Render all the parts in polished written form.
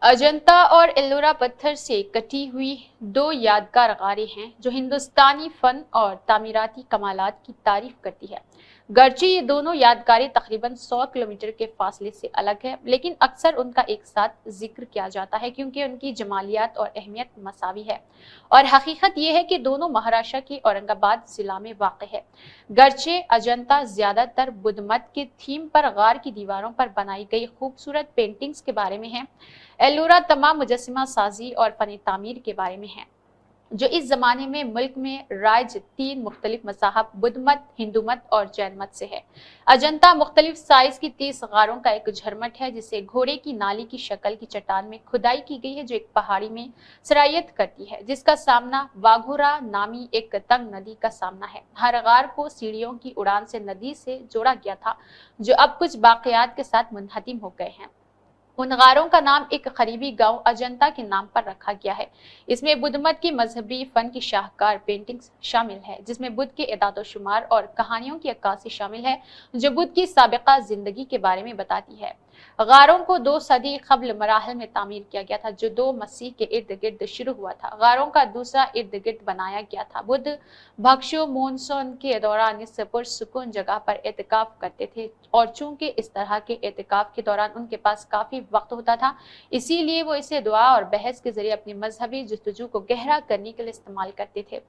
अजंता और एलोरा पत्थर से कटी हुई दो यादगार गारें हैं जो हिंदुस्तानी फन और तामीराती कमालात की तारीफ करती है। गर्चे ये दोनों यादगारें तकरीबन 100 किलोमीटर के फासले से अलग है, लेकिन अक्सर उनका एक साथ जिक्र किया जाता है क्योंकि उनकी जमालियात और अहमियत मसावी है। और हकीकत यह है कि दोनों महाराष्ट्र के औरंगाबाद जिला में वाक़ है। गर्चे अजंता ज्यादातर बुद्ध मत के थीम पर गार की दीवारों पर बनाई गई खूबसूरत पेंटिंग्स के बारे में है। एलोरा तमाम मुजस्सिमा साजी और फन तामीर के बारे में है जो इस जमाने में मुल्क में राज 3 मुख्तलिफ मज़ाहब बुद्ध मत, हिंदू मत और जैन मत से है। अजंता मुख्तलिफ साइज की 30 गारों का एक झरमट है जिसे घोड़े की नाली की शक्ल की चट्टान में खुदाई की गई है जो एक पहाड़ी में सरायत करती है, जिसका सामना वाघोरा नामी एक तंग नदी का सामना है। हर गार को सीढ़ियों की उड़ान से नदी से जोड़ा गया था जो अब कुछ बाक़ियात के साथ मुनहतिम हो गए हैं। उन गारों का नाम एक करीबी गांव अजंता के नाम पर रखा गया है। इसमें बुद्ध मत की मजहबी फन की शाहकार पेंटिंग्स शामिल है जिसमें बुद्ध के इदाद शुमार और कहानियों की अक्कासी शामिल है जो बुद्ध की साबिका जिंदगी के बारे में बताती है। गारों को 2 सदी कब्ल मराहल में तामीर किया गया था जो 2 मसीह के इर्द गिर्द शुरू हुआ था। गारों का दूसरा इर्द गिर्द बनाया गया था। बुद्ध भक्षु मानसून के दौरान इस पुरसुकून जगह पर एतिकाफ करते थे और चूंकि इस तरह के एतिकाफ के दौरान उनके पास काफी वक्त होता था, इसीलिए वो इसे दुआ और बहस के जरिए अपनी मजहबी जुस्तजू को गहरा करने के लिए इस्तेमाल करते थे।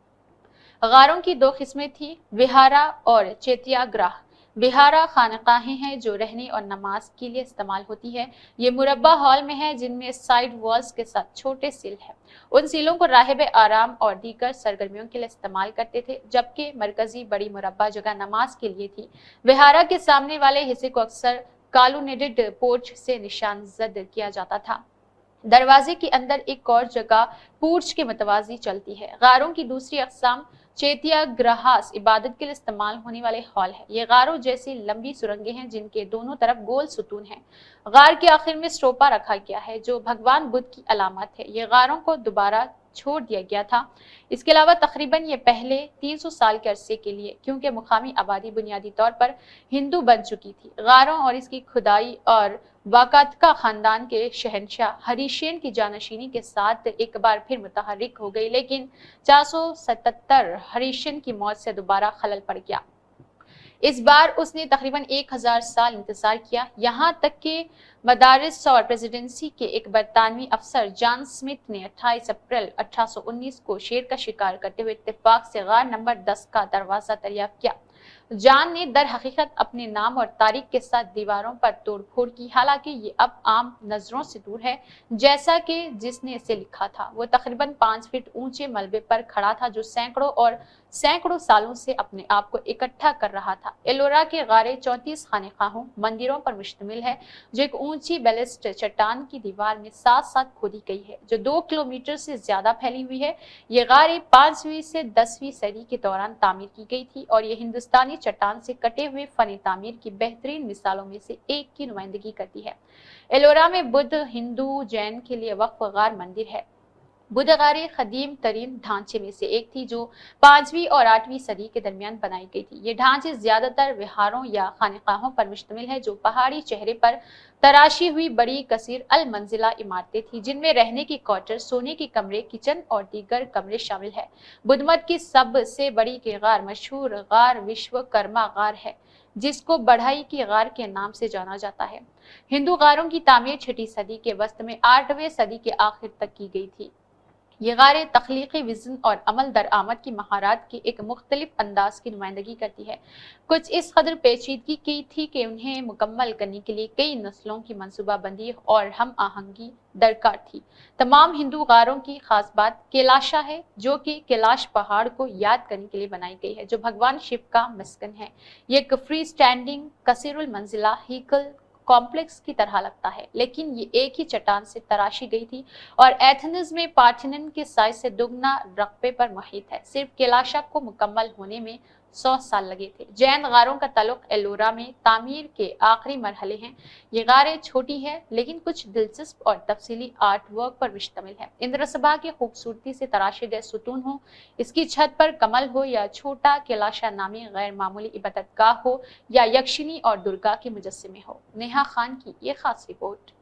गारों की 2 किस्में थी, विहारा और चैत्याग्रह। विहारा खानकाहें हैं जो रहने और नमाज के लिए इस्तेमाल होती है। ये मुरब्बा हॉल में है जिनमें साइड वॉल्स के साथ छोटे सील हैं। उन सीलों को राहिब आराम और दीगर सरगर्मियों के लिए इस्तेमाल करते थे, जबकि मरकजी बड़ी मुरब्बा जगह नमाज के लिए थी। विहारा के सामने वाले हिस्से को अक्सर कालुनेटेड पोर्च से निशानजद किया जाता था। दरवाजे के अंदर एक और जगह पूर्च के मतवाजी चलती है। गारों की दूसरी अकसाम चैत्याग्रहास इबादत के लिए इस्तेमाल होने वाले हॉल है। ये गारों जैसी लंबी सुरंगें हैं जिनके दोनों तरफ गोल सुतून हैं। गार के आखिर में स्टोपा रखा गया है जो भगवान बुद्ध की अलामत है। ये गारों को दोबारा छोड़ दिया गया था। इसके अलावा तकरीबन ये पहले 300 साल के अरसे के लिए क्योंकि मुकामी आबादी बुनियादी तौर पर हिंदू बन चुकी थी। गारों और इसकी खुदाई और वाकातका खानदान के शहंशाह हरीशेन की जानशीनी के साथ एक बार फिर मुतहर्रिक हो गई, लेकिन 477 हरीशेन की मौत से दोबारा खलल पड़ गया। इस बार उसने तकरीबन 1000 साल इंतजार किया, यहाँ तक कि मदारिस और प्रेसिडेंसी के एक बरतानवी अफसर जॉन स्मिथ ने 28 अप्रैल 1819 को शेर का शिकार करते हुए इत्तेफाक से गार नंबर 10 का दरवाजा दरियाफ्त किया। जॉन ने दर हकीकत अपने नाम और तारीख के साथ दीवारों पर तोड़फोड़ की, हालांकि ये अब आम नजरों से दूर है जैसा कि जिसने इसे लिखा था। वो तकरीबन 5 फीट ऊंचे मलबे पर खड़ा था जो सैकड़ों सालों से अपने आप को इकट्ठा कर रहा था। एलोरा के गारे 34 खानेखाहों मंदिरों पर मुश्तमिल है जो एक ऊंची बेलिस्ट चट्टान की दीवार में साथ साथ खोदी गई है जो 2 किलोमीटर से ज्यादा फैली हुई है। ये गारे 5वीं से 10वीं सदी के दौरान तामीर की गई थी और ये हिंदुस्तानी चट्टान से कटे हुए फन तामीर की बेहतरीन मिसालों में से एक की नुमाइंदगी करती है। एलोरा में बुद्ध, हिंदू, जैन के लिए वक्फ गार मंदिर है। बुद्ध गारे कदीम तरीन ढांचे में से एक थी जो 5वीं और 8वीं सदी के दरमियान बनाई गई थी। ये ढांचे ज्यादातर विहारों या खानेकाहों पर मुश्तमिल है जो पहाड़ी चेहरे पर तराशी हुई बड़ी कसीर अल मंजिला इमारतें थी जिनमें रहने की क्वार्टर, सोने के कमरे, किचन और दीगर कमरे शामिल है। बुद्ध मत की सबसे बड़ी के गार मशहूर गार विश्वकर्मा गार है जिसको बढ़ई की गार के नाम से जाना जाता है। हिंदू गारों की तामीर 6वीं सदी के वस्त में 8वीं सदी के आखिर तक की गई थी। ये गारें तख्लीकी विज़न और अमल दरआमद की महारत के एक मुख्तलिफ अंदाज की नुमाइंदगी करती है। कुछ इस कदर पेचीदगी की थी कि उन्हें मुकम्मल करने के लिए कई नस्लों की मनसूबाबंदी और हम आहंगी दरकार थी। तमाम हिंदू गारों की खास बात कैलाशा है जो कि कैलाश पहाड़ को याद करने के लिए बनाई गई है जो भगवान शिव का मस्कन है। ये एक फ्री स्टैंडिंग कसीरुल मंजिला हीकल कॉम्प्लेक्स की तरह लगता है, लेकिन ये एक ही चट्टान से तराशी गई थी और एथेंस में पार्थिनन के साइज से दुगना रकबे पर मुहित है। सिर्फ कैलाशा को मुकम्मल होने में 100 साल लगे थे। जैन गारों का ताल्लुक एलोरा में तामीर के आखिरी मरहले हैं। ये गारें छोटी है लेकिन कुछ दिलचस्प और तफसीली आर्ट वर्क पर मुश्तमिल है। इंद्रसभा की खूबसूरती से तराशे गए सुतून हो, इसकी छत पर कमल हो या छोटा कैलाशा नामी गैर मामूली इबादतगाह हो या यक्षिनी और दुर्गा के मुजस्समे हो। नेहा खान की ये खास रिपोर्ट।